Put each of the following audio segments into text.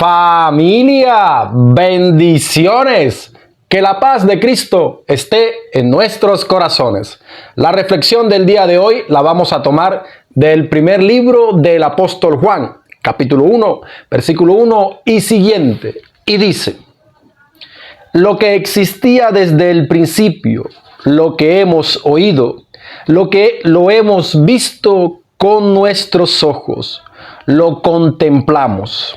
Familia, bendiciones. Que la paz de Cristo esté en nuestros corazones. La reflexión del día de hoy la vamos a tomar del primer libro del apóstol Juan, capítulo 1, versículo 1 y siguiente. Y dice: lo que existía desde el principio, lo que hemos oído, lo hemos visto con nuestros ojos, lo contemplamos,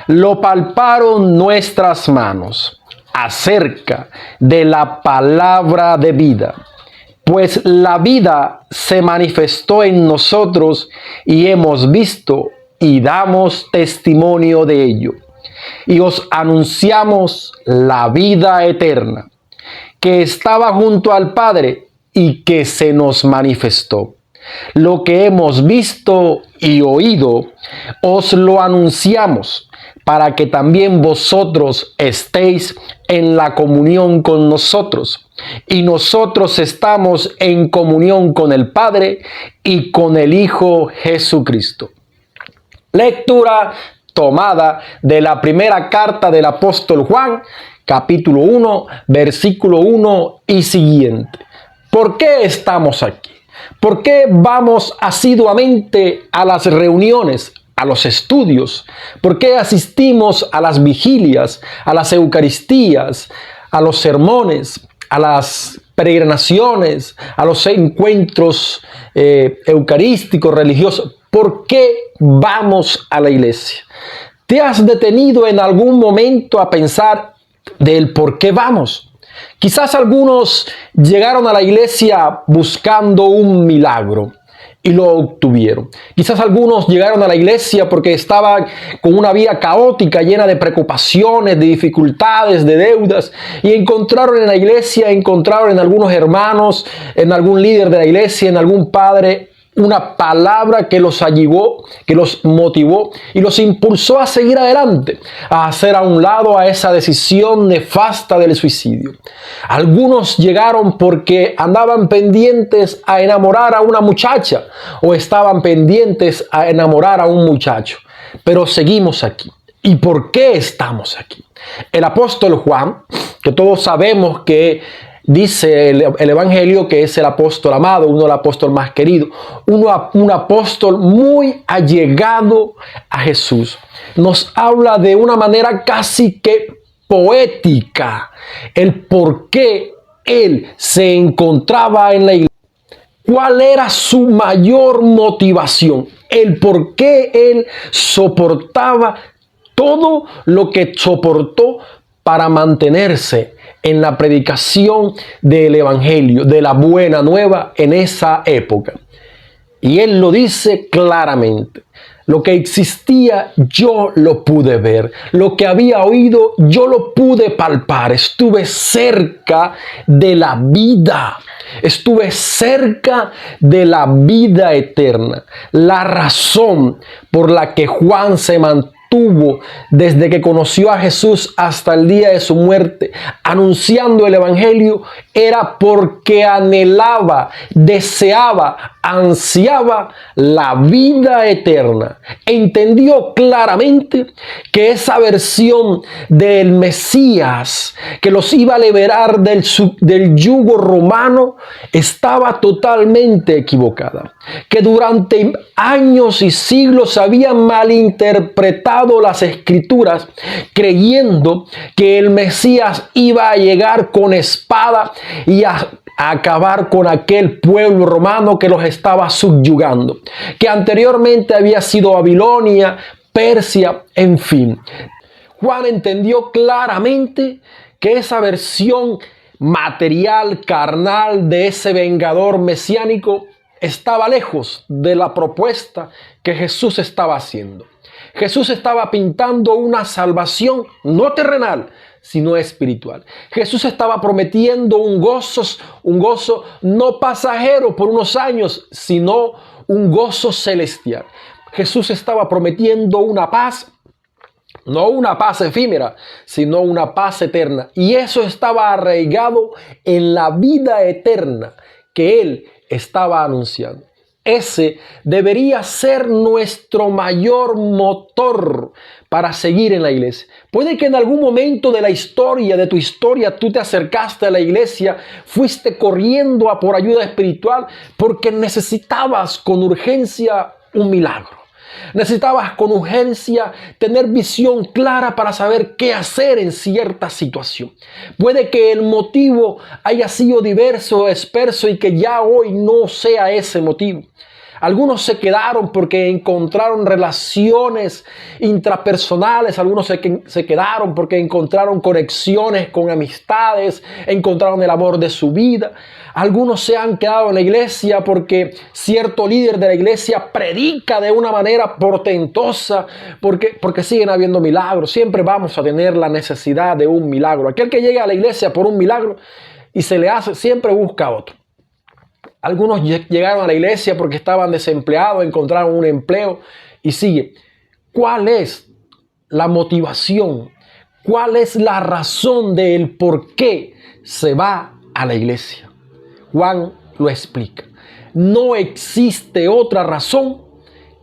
lo palparon nuestras manos, acerca de la palabra de vida. Pues la vida se manifestó en nosotros y hemos visto y damos testimonio de ello. Y os anunciamos la vida eterna, que estaba junto al Padre y que se nos manifestó. Lo que hemos visto y oído, os lo anunciamos, para que también vosotros estéis en la comunión con nosotros. Y nosotros estamos en comunión con el Padre y con el Hijo Jesucristo. Lectura tomada de la primera carta del apóstol Juan, capítulo 1, versículo 1 y siguiente. ¿Por qué estamos aquí? ¿Por qué vamos asiduamente a las reuniones, a los estudios? ¿Por qué asistimos a las vigilias, a las eucaristías, a los sermones, a las peregrinaciones, a los encuentros eucarísticos, religiosos? ¿Por qué vamos a la iglesia? ¿Te has detenido en algún momento a pensar del por qué vamos? Quizás algunos llegaron a la iglesia buscando un milagro y lo obtuvieron. Quizás algunos llegaron a la iglesia porque estaban con una vida caótica, llena de preocupaciones, de dificultades, de deudas, y encontraron en la iglesia, encontraron en algunos hermanos, en algún líder de la iglesia, en algún padre, una palabra que los ayudó, que los motivó y los impulsó a seguir adelante, a hacer a un lado a esa decisión nefasta del suicidio. Algunos llegaron porque andaban pendientes a enamorar a una muchacha o estaban pendientes a enamorar a un muchacho. Pero seguimos aquí. ¿Y por qué estamos aquí? El apóstol Juan, que todos sabemos que dice el Evangelio que es el apóstol amado, uno de los apóstoles más queridos, un apóstol muy allegado a Jesús. Nos habla de una manera casi que poética el por qué él se encontraba en la iglesia. ¿Cuál era su mayor motivación? El por qué él soportaba todo lo que soportó para mantenerse en la predicación del Evangelio, de la buena nueva en esa época. Y él lo dice claramente: lo que existía yo lo pude ver, lo que había oído yo lo pude palpar, estuve cerca de la vida, estuve cerca de la vida eterna. La razón por la que Juan se mantuvo desde que conoció a Jesús hasta el día de su muerte, anunciando el Evangelio, era porque anhelaba, deseaba, ansiaba la vida eterna. Entendió claramente que esa versión del Mesías que los iba a liberar del yugo romano estaba totalmente equivocada, que durante años y siglos habían malinterpretado las escrituras, creyendo que el Mesías iba a llegar con espada y a acabar con aquel pueblo romano que los estaba subyugando, que anteriormente había sido Babilonia, Persia, en fin. Juan entendió claramente que esa versión material, carnal de ese vengador mesiánico estaba lejos de la propuesta que Jesús estaba haciendo. Jesús estaba pintando una salvación no terrenal, sino espiritual. Jesús estaba prometiendo un gozo no pasajero por unos años, sino un gozo celestial. Jesús estaba prometiendo una paz, no una paz efímera, sino una paz eterna. Y eso estaba arraigado en la vida eterna que él estaba anunciando. ese debería ser nuestro mayor motor para seguir en la iglesia. Puede que en algún momento de la historia, de tu historia, tú te acercaste a la iglesia, fuiste corriendo a por ayuda espiritual porque necesitabas con urgencia un milagro. Necesitabas con urgencia tener visión clara para saber qué hacer en cierta situación. Puede que el motivo haya sido diverso o disperso y que ya hoy no sea ese motivo. Algunos se quedaron porque encontraron relaciones intrapersonales, algunos se quedaron porque encontraron conexiones con amistades, encontraron el amor de su vida. Algunos se han quedado en la iglesia porque cierto líder de la iglesia predica de una manera portentosa, porque siguen habiendo milagros. Siempre vamos a tener la necesidad de un milagro. Aquel que llega a la iglesia por un milagro y se le hace, siempre busca otro. Algunos llegaron a la iglesia porque estaban desempleados, encontraron un empleo y sigue. ¿Cuál es la motivación? ¿Cuál es la razón del por qué se va a la iglesia? Juan lo explica. No existe otra razón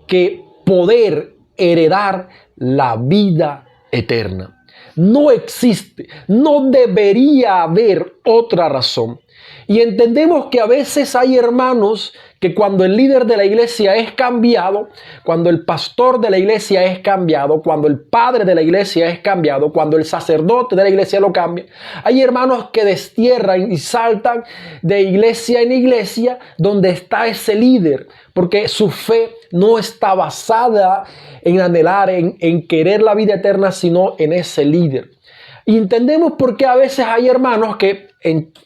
que poder heredar la vida eterna. No existe, no debería haber otra razón. Y entendemos que a veces hay hermanos que cuando el líder de la iglesia es cambiado, cuando el pastor de la iglesia es cambiado, cuando el padre de la iglesia es cambiado, cuando el sacerdote de la iglesia lo cambia, hay hermanos que destierran y saltan de iglesia en iglesia donde está ese líder, porque su fe no está basada en anhelar, en querer la vida eterna, sino en ese líder. Y entendemos por qué a veces hay hermanos que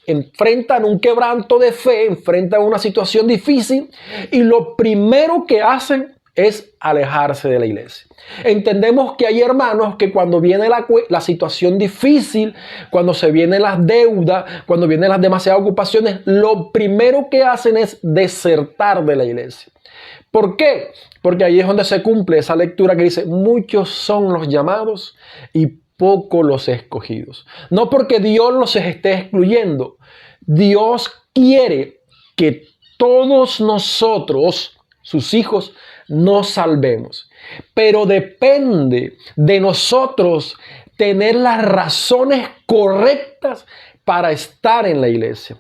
enfrentan un quebranto de fe, enfrentan una situación difícil y lo primero que hacen es alejarse de la iglesia. Entendemos que hay hermanos que cuando viene la situación difícil, cuando se vienen las deudas, cuando vienen las demasiadas ocupaciones, lo primero que hacen es desertar de la iglesia. ¿Por qué? Porque ahí es donde se cumple esa lectura que dice: muchos son los llamados y pocos los escogidos. No porque Dios los esté excluyendo. Dios quiere que todos nosotros, sus hijos, nos salvemos. Pero depende de nosotros tener las razones correctas para estar en la iglesia,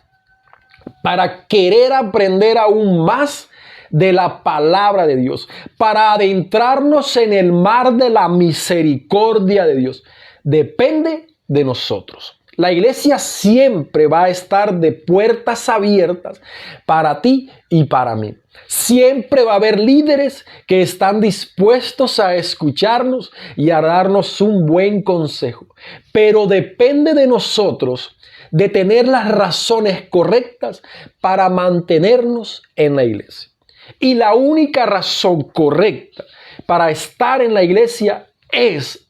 para querer aprender aún más de la palabra de Dios, para adentrarnos en el mar de la misericordia de Dios. Depende de nosotros. La iglesia siempre va a estar de puertas abiertas para ti y para mí. Siempre va a haber líderes que están dispuestos a escucharnos y a darnos un buen consejo. Pero depende de nosotros de tener las razones correctas para mantenernos en la iglesia. Y la única razón correcta para estar en la iglesia es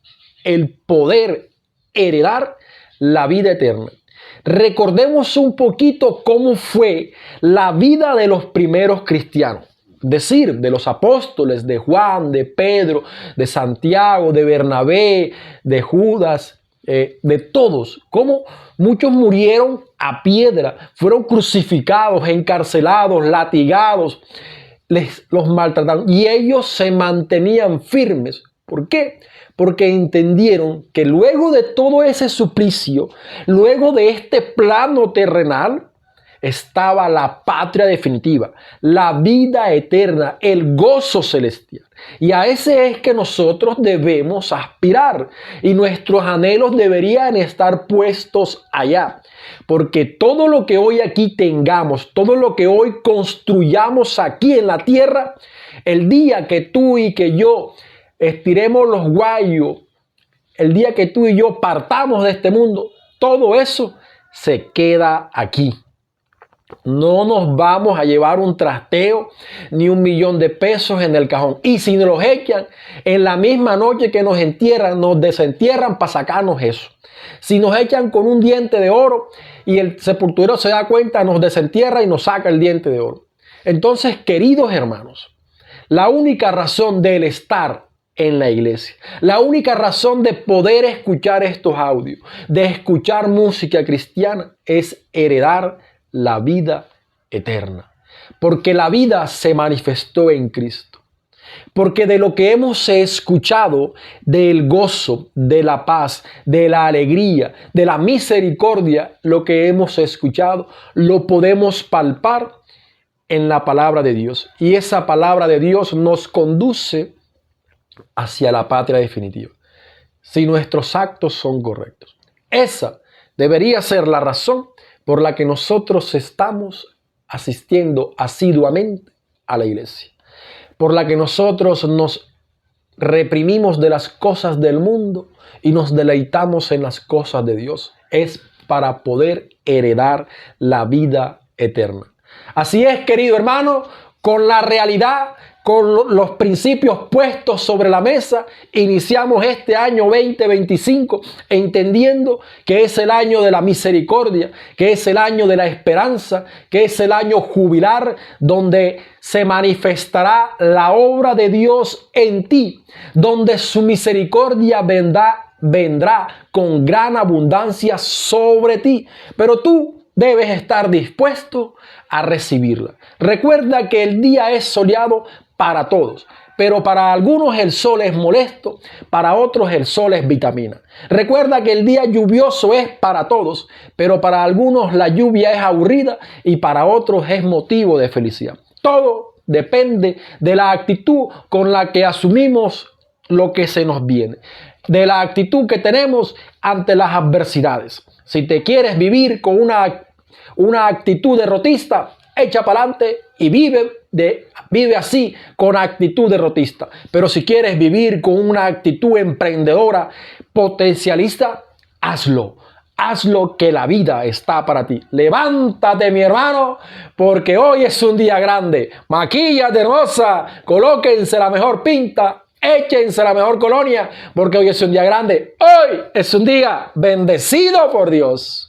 el poder heredar la vida eterna. Recordemos un poquito cómo fue la vida de los primeros cristianos. Es decir, de los apóstoles, de Juan, de Pedro, de Santiago, de Bernabé, de Judas, de todos. Cómo muchos murieron a piedra, fueron crucificados, encarcelados, latigados, los maltrataron y ellos se mantenían firmes. ¿Por qué? Porque entendieron que luego de todo ese suplicio, luego de este plano terrenal, estaba la patria definitiva, la vida eterna, el gozo celestial. Y a ese es que nosotros debemos aspirar y nuestros anhelos deberían estar puestos allá. Porque todo lo que hoy aquí tengamos, todo lo que hoy construyamos aquí en la tierra, el día que tú y que yo estiremos los guayos, el día que tú y yo partamos de este mundo, todo eso se queda aquí. No nos vamos a llevar un trasteo ni $1,000,000 de pesos en el cajón. Y si nos los echan, en la misma noche que nos entierran, nos desentierran para sacarnos eso. Si nos echan con un diente de oro y el sepulturero se da cuenta, nos desentierra y nos saca el diente de oro. Entonces, queridos hermanos, la única razón del estar en la iglesia, la única razón de poder escuchar estos audios, de escuchar música cristiana, es heredar la vida eterna. porque la vida se manifestó en Cristo. Porque de lo que hemos escuchado, del gozo, de la paz, de la alegría, de la misericordia, lo que hemos escuchado, lo podemos palpar en la palabra de Dios. Y esa palabra de Dios nos conduce hacia la patria definitiva, si nuestros actos son correctos. Esa debería ser la razón por la que nosotros estamos asistiendo asiduamente a la iglesia, por la que nosotros nos reprimimos de las cosas del mundo y nos deleitamos en las cosas de Dios. Es para poder heredar la vida eterna. Así es, querido hermano, con la realidad, con los principios puestos sobre la mesa, iniciamos este año 2025 entendiendo que es el año de la misericordia, que es el año de la esperanza, que es el año jubilar donde se manifestará la obra de Dios en ti, donde su misericordia vendrá con gran abundancia sobre ti. Pero tú debes estar dispuesto a recibirla. Recuerda que el día es soleado para todos, pero para algunos el sol es molesto, para otros el sol es vitamina. Recuerda que el día lluvioso es para todos, pero para algunos la lluvia es aburrida y para otros es motivo de felicidad. Todo depende de la actitud con la que asumimos lo que se nos viene, de la actitud que tenemos ante las adversidades. Si te quieres vivir con una actitud derrotista, echa para adelante y vive así con actitud derrotista. Pero si quieres vivir con una actitud emprendedora, potencialista, hazlo. Hazlo, que la vida está para ti. Levántate, mi hermano, porque hoy es un día grande. Maquíllate, hermosa, colóquense la mejor pinta, échense la mejor colonia, porque hoy es un día grande. Hoy es un día bendecido por Dios.